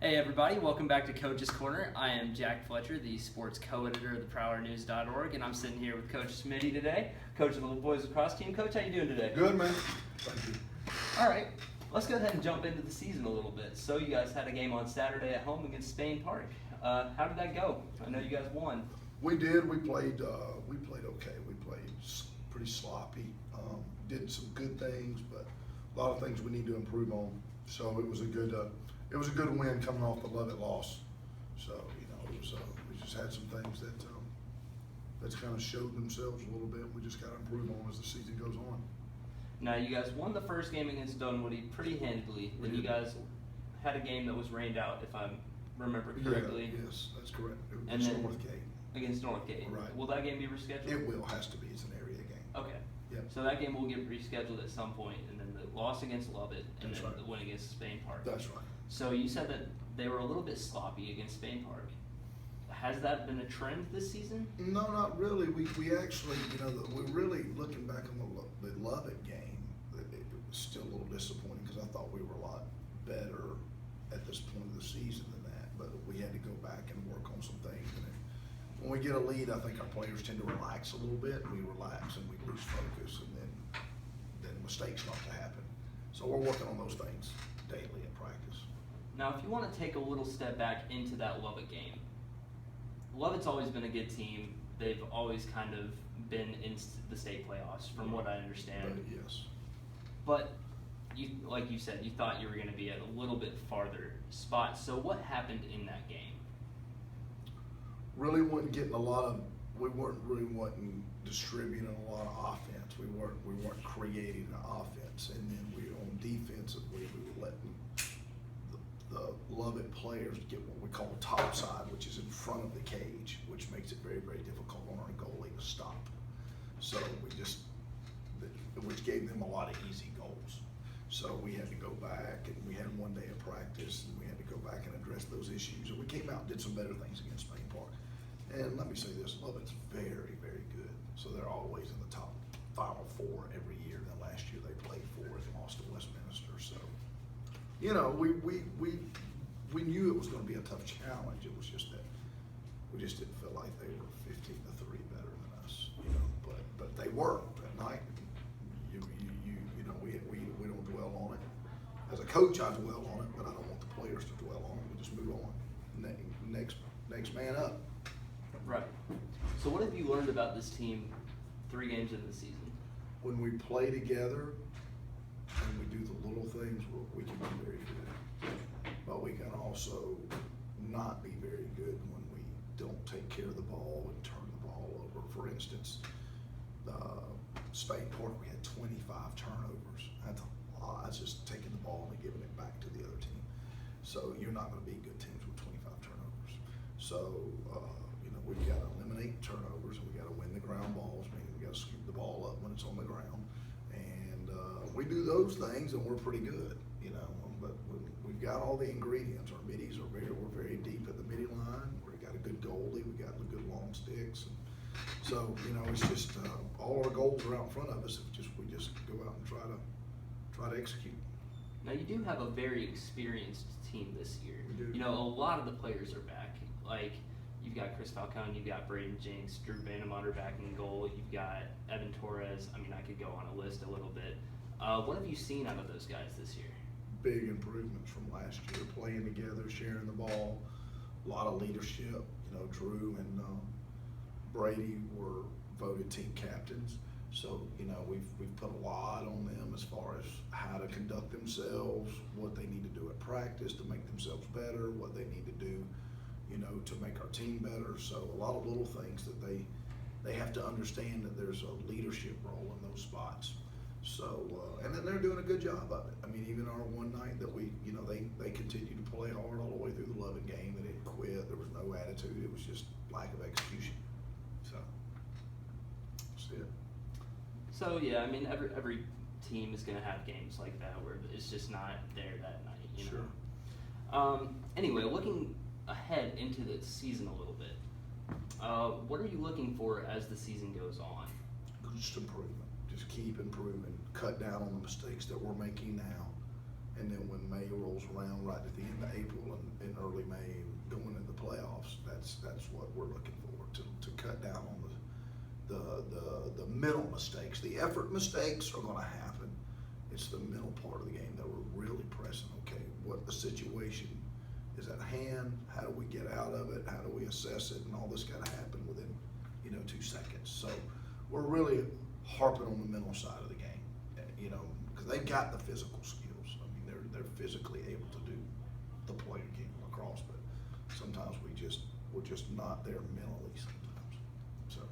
Hey everybody, welcome back to Coach's Corner. I am Jack Fletcher, the sports co-editor of theprowlernews.org, and I'm sitting here with Coach Smitty today, coach of the boys lacrosse team. Coach, how you doing today? Good, man. Thank you. All right, let's go ahead and jump into the season a little bit. So you guys had a game on Saturday at home against Spain Park. How did that go? I know you guys won. We did. We played okay. We played pretty sloppy. Did some good things, but a lot of things we need to improve on. So it was a good win coming off the Lovett loss. So it was we just had some things that's kind of showed themselves a little bit. We just got to improve on as the season goes on. Now you guys won the first game against Dunwoody pretty handily. Then you guys had a game that was rained out, if I remember correctly. Yeah, yes, that's correct. And Against then Northgate. Against Northgate. Right. Will that game be rescheduled? It will. Has to be. It's an area game. Okay. Yep. So that game will get rescheduled at some point, and then the loss against Lovett, and That's then right. the win against Spain Park. That's right. So you said that they were a little bit sloppy against Spain Park. Has that been a trend this season? No, not really. We actually, we're really looking back on the Lovett game. It was still a little disappointing because I thought we were a lot better at this point of the season than that. But we had to go back and work on some things. And when we get a lead, I think our players tend to relax a little bit. We relax and we lose focus, and then mistakes start to happen. So we're working on those things daily in practice. Now, if you want to take a little step back into that Lovett game, Lovett's always been a good team. They've always kind of been in the state playoffs, from what I understand. Yes. But you, like you said, you thought you were going to be at a little bit farther spot. So what happened in that game? Really wasn't getting we weren't really distributing a lot of offense. We weren't creating an offense, and then on defensively we were letting the Lovett players get what we call top side, which is in front of the cage, which makes it very, very difficult on our goalie to stop. So which gave them a lot of easy goals. So we had to go back, and we had one day of practice, and we had to go back and address those issues. And we came out and did some better things against Spain Park. And let me say this, Lovett's very, very good. So they're always in the top Final Four every year. And then last year they played fourth and lost to Westminster. So, we knew it was going to be a tough challenge. It was just that we just didn't feel like they were 15-3 better than us. But they were that night. We don't dwell on it. As a coach, I dwell on it, but I don't want the players to dwell on it. We just move on. Next man up. Right. So what have you learned about this team 3 games into the season? When we play together and we do the little things, we can be very good. But we can also not be very good when we don't take care of the ball and turn the ball over. For instance, Spain Park, we had 25 turnovers. That's a lot. That's just taking the ball and giving it back to the other team. So you're not going to beat good teams with 25 turnovers. So, we've got to eliminate turnovers, and we got to win the ground balls, meaning we got to scoop the ball up when it's on the ground. And we do those things, and we're pretty good, But we've got all the ingredients. Our middies we're very deep at the midi line. We've got a good goalie. We got good long sticks. And so it's just all our goals are out in front of us. We just go out and try to execute. Now you do have a very experienced team this year. We do. A lot of the players are back. Like you've got Chris Falcone, you've got Braden Jinks, Drew Vandemotter back in goal. You've got Evan Torres. I mean, I could go on a list a little bit. What have you seen out of those guys this year? Big improvements from last year, playing together, sharing the ball, a lot of leadership. Drew and Brady were voted team captains, so we've put a lot on them as far as how to conduct themselves, what they need to do at practice to make themselves better, what they need to do, to make our team better. So a lot of little things that they have to understand that there's a leadership role in those spots. So, and then they're doing a good job of it. I mean, even our one night that they continued to play hard all the way through the Lovett game. They didn't quit. There was no attitude. It was just lack of execution. So, that's it. So yeah, I mean, every team is going to have games like that where it's just not there that night. Sure. Anyway, looking ahead into the season a little bit, what are you looking for as the season goes on? Just improvement. Just keep improving. Cut down on the mistakes that we're making now, And then when May rolls around, right at the end of April and early May, going into the playoffs, that's what we're looking for, to cut down on the mental mistakes. The effort mistakes are gonna happen. It's the mental part of the game that we're really pressing, okay, what the situation is at hand, how do we get out of it, how do we assess it, and all this gotta happen within, 2 seconds. So we're really harping on the mental side of the game, because they've got the physical skills. I mean, they're physically able to do the play of game lacrosse, but sometimes we're just not there mentally sometimes.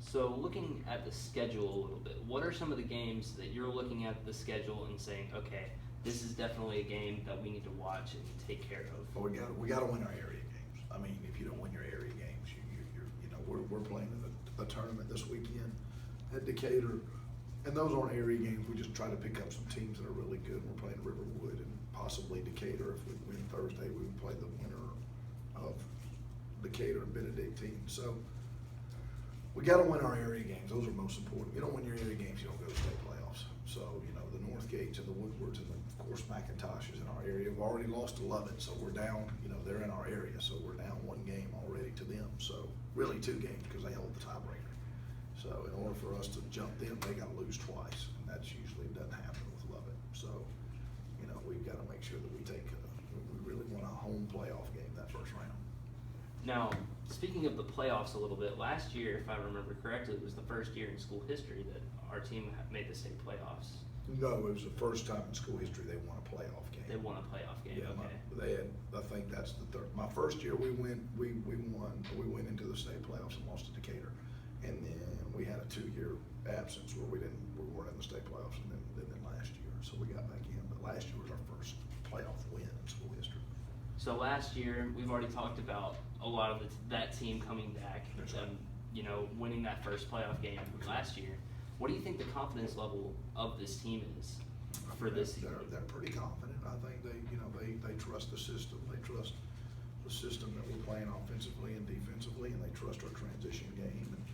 So looking at the schedule a little bit, what are some of the games that you're looking at the schedule and saying, okay, this is definitely a game that we need to watch and take care of? Well, we gotta win our area games. I mean, if you don't win your area games, we're playing in a tournament this weekend at Decatur, and those aren't area games. We just try to pick up some teams that are really good. We're playing Riverwood and possibly Decatur. If we win Thursday, we would play the winner of Decatur and Benedictine. So we got to win our area games. Those are most important. You don't win your area games, you don't go to state playoffs. So, the Northgates and the Woodwards and of course McIntosh is in our area. We've already lost to Lovett, so we're down, they're in our area, so we're down 1 game already to them. So really 2 games because they hold the tiebreaker. So in order for us to jump them, they got to lose twice, and that's usually doesn't happen with Lovett. So, we've got to make sure that we really want a home playoff game that first round. Now, speaking of the playoffs a little bit, last year, if I remember correctly, it was the first year in school history that our team made the state playoffs. No, it was the first time in school history they won a playoff game. They won a playoff game, Yeah, okay. they had, I think that's the third. My first year we won, we went into the state playoffs and lost to Decatur. And then we had a 2-year absence where we weren't in the state playoffs, and then last year, so we got back in. But last year was our first playoff win in school history. So last year, we've already talked about a lot of that team coming back, That's right. winning that first playoff game last year. What do you think the confidence level of this team is for this season? They're pretty confident. I think they trust the system. They trust the system that we're playing offensively and defensively, and they trust our transition game. And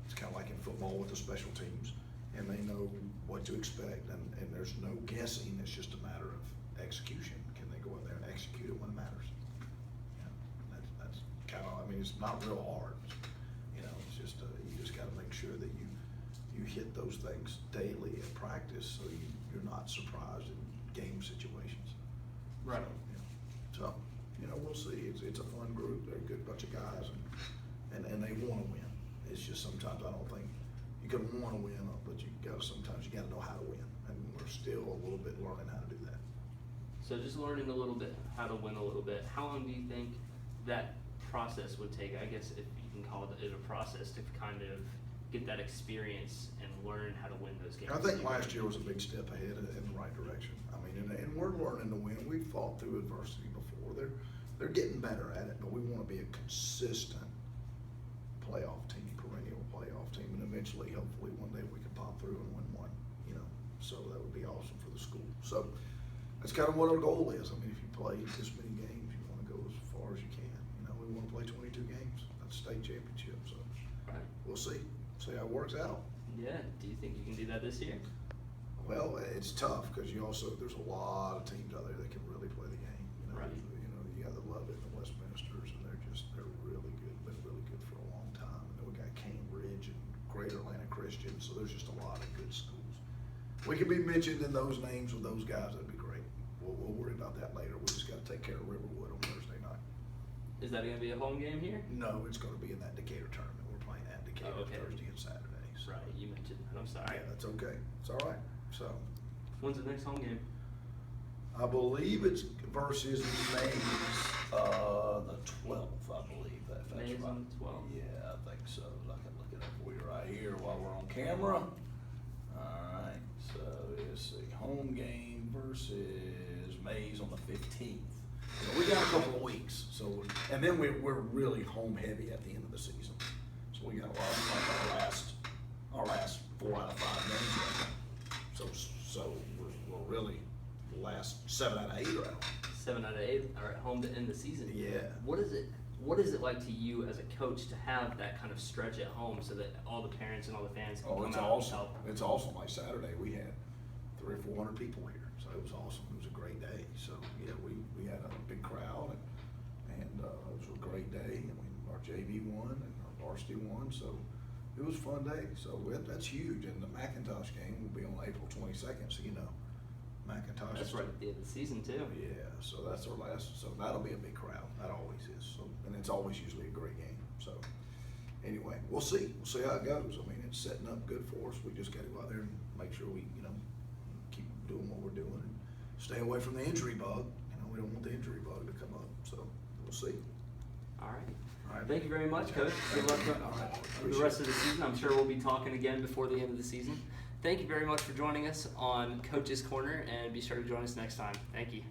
it's kind of like in football with the special teams, and they know what to expect, and there's no guessing. It's just a matter of execution. Can they go in there and execute it when it matters? That's kind of, it's not real hard. It's just you just got to make sure that you hit those things daily in practice, so you're not surprised in game situations. Right. So, we'll see. It's a fun group. They're a good bunch of guys, and they want to win. It's just sometimes I don't think you can want to win, but sometimes you got to know how to win, and we're still a little bit learning how to do that. So just learning a little bit how to win a little bit. How long do you think that process would take? I guess if you can call it a process to kind of get that experience and learn how to win those games. I think last year was a big step ahead in the right direction. And we're learning to win. We've fought through adversity before. They're getting better at it, but we want to be a consistent playoff team, perennial playoff team, and eventually, hopefully, one day we can pop through and win one. So that would be awesome for the school. So that's kind of what our goal is. If you play this many games, you want to go as far as you can. We want to play 22 games. That's state championship. So Right. we'll see how it works out. Yeah. Do you think you can do that this year? Well, it's tough because there's a lot of teams out there that can really play the game. Right. You got the Lovett and the Westminsters, and they're really good, been really good for a long time. And then we got Cambridge and Greater Atlanta Christian, so there's just a lot of good schools. We could be mentioned in those names with those guys, that'd be great. We'll worry about that later. We just got to take care of Riverwood on Thursday night. Is that going to be a home game here? No, it's going to be in that Decatur tournament. We're playing at Decatur okay. Thursday and Saturday. So. Right. You mentioned that. I'm sorry. Yeah, that's okay. It's all right. So. When's the next home game? I believe it's versus Mays, the 12th, I believe, that's Mays right. on the 12th? Yeah, I think so. I can look it up for you right here while we're on camera. All right, so it's a home game versus Mays on the 15th. So we got a couple of weeks, and then we're really home heavy at the end of the season. So we got a lot of our last 4 out of 5 games right now. So we're really last 7 out of 8 are out. 7 out of 8 are at home to end the season. Yeah. What is it like to you as a coach to have that kind of stretch at home so that all the parents and all the fans can come It's out awesome. and help? It's awesome. Like Saturday, we had 300 or 400 people here. So it was awesome. It was a great day. So yeah, we had a big crowd and it was a great day. I mean, our JV won and our varsity won, so it was a fun day. So that's huge. And the McIntosh game will be on April 22nd. So McIntosh. That's right at the end of the season too. Yeah, so that's our last. So that'll be a big crowd. That always is. So and it's always usually a great game. So anyway, we'll see. We'll see how it goes. I mean, it's setting up good for us. We just got to go out there and make sure we keep doing what we're doing and stay away from the injury bug. We don't want the injury bug to come up. So we'll see. All right. All right. Thank you very much, Coach. Good luck All right. for the rest of the season. I'm sure we'll be talking again before the end of the season. Thank you very much for joining us on Coach's Corner, and be sure to join us next time. Thank you.